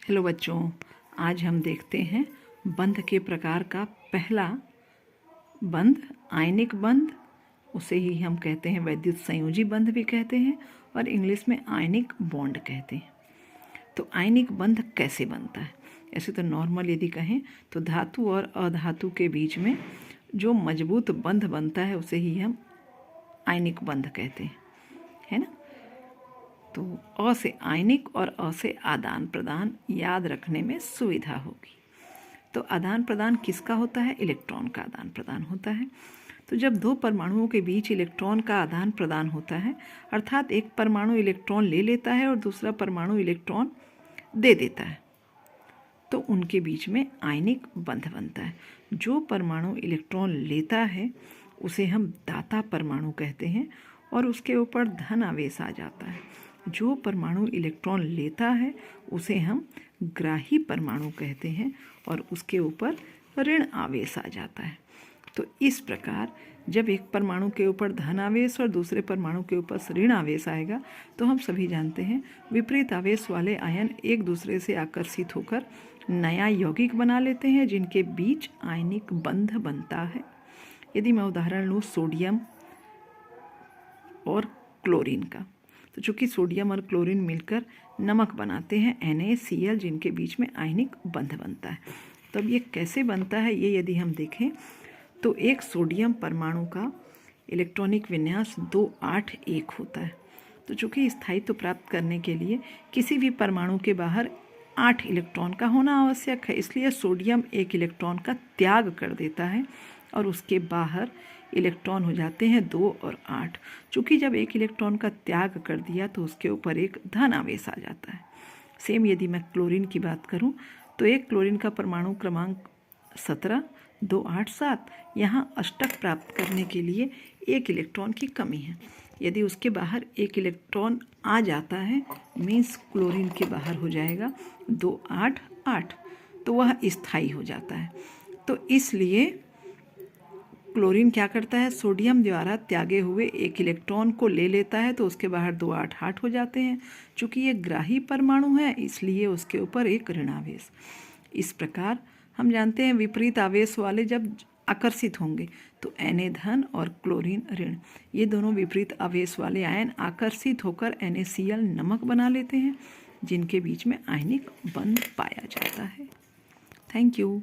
Hello बच्चों, आज हम देखते हैं बंध के प्रकार का पहला बंध आयनिक बंध। उसे ही हम कहते हैं वैद्युत संयोजी बंध भी कहते हैं और इंग्लिश में आयनिक बॉन्ड कहते हैं। तो आयनिक बंध कैसे बनता है? ऐसे तो नॉर्मल यदि कहें तो धातु और अधातु के बीच में जो मजबूत बंध बनता है उसे ही हम आयनिक बंध कहते हैं, है ना। तो अ से आयनिक और अ से आदान प्रदान याद रखने में सुविधा होगी। तो आदान प्रदान किसका होता है? इलेक्ट्रॉन का आदान प्रदान होता है। तो जब दो परमाणुओं के बीच इलेक्ट्रॉन का आदान प्रदान होता है, अर्थात एक परमाणु इलेक्ट्रॉन ले लेता है और दूसरा परमाणु इलेक्ट्रॉन दे देता है, तो उनके बीच में आयनिक बंध बनता है। जो परमाणु इलेक्ट्रॉन लेता है उसे हम दाता परमाणु कहते हैं और उसके ऊपर धन आवेश आ जाता है। जो परमाणु इलेक्ट्रॉन लेता है उसे हम ग्राही परमाणु कहते हैं और उसके ऊपर ऋण आवेश आ जाता है। तो इस प्रकार जब एक परमाणु के ऊपर धन आवेश और दूसरे परमाणु के ऊपर ऋण आवेश आएगा तो हम सभी जानते हैं विपरीत आवेश वाले आयन एक दूसरे से आकर्षित होकर नया यौगिक बना लेते हैं, जिनके बीच आयनिक बंध बनता है। यदि मैं उदाहरण लूँ सोडियम और क्लोरीन का, तो चूँकि सोडियम और क्लोरीन मिलकर नमक बनाते हैं NaCl, जिनके बीच में आयनिक बंध बनता है। तो अब ये कैसे बनता है ये यदि हम देखें तो एक सोडियम परमाणु का इलेक्ट्रॉनिक विन्यास 281 होता है। तो चूँकि स्थायित्व प्राप्त करने के लिए किसी भी परमाणु के बाहर 8 इलेक्ट्रॉन का होना आवश्यक है, इसलिए सोडियम एक इलेक्ट्रॉन का त्याग कर देता है और उसके बाहर इलेक्ट्रॉन हो जाते हैं 2 और 8। चूँकि जब एक इलेक्ट्रॉन का त्याग कर दिया तो उसके ऊपर एक धन आवेश आ जाता है। सेम यदि मैं क्लोरीन की बात करूं तो एक क्लोरीन का परमाणु क्रमांक 17 2 8 7, यहाँ अष्टक प्राप्त करने के लिए एक इलेक्ट्रॉन की कमी है। यदि उसके बाहर एक इलेक्ट्रॉन आ जाता है मीन्स क्लोरीन के बाहर हो जाएगा 2 8 8, तो वह स्थायी हो जाता है। तो इसलिए क्लोरीन क्या करता है, सोडियम द्वारा त्यागे हुए एक इलेक्ट्रॉन को ले लेता है, तो उसके बाहर 2 8 8 हो जाते हैं। चूँकि ये ग्राही परमाणु है इसलिए उसके ऊपर एक ऋणावेश। इस प्रकार हम जानते हैं विपरीत आवेश वाले जब आकर्षित होंगे तो Na धन और क्लोरीन ऋण, ये दोनों विपरीत आवेश वाले आयन आकर्षित होकर NaCl नमक बना लेते हैं, जिनके बीच में आयनिक बंध पाया जाता है। Thank you.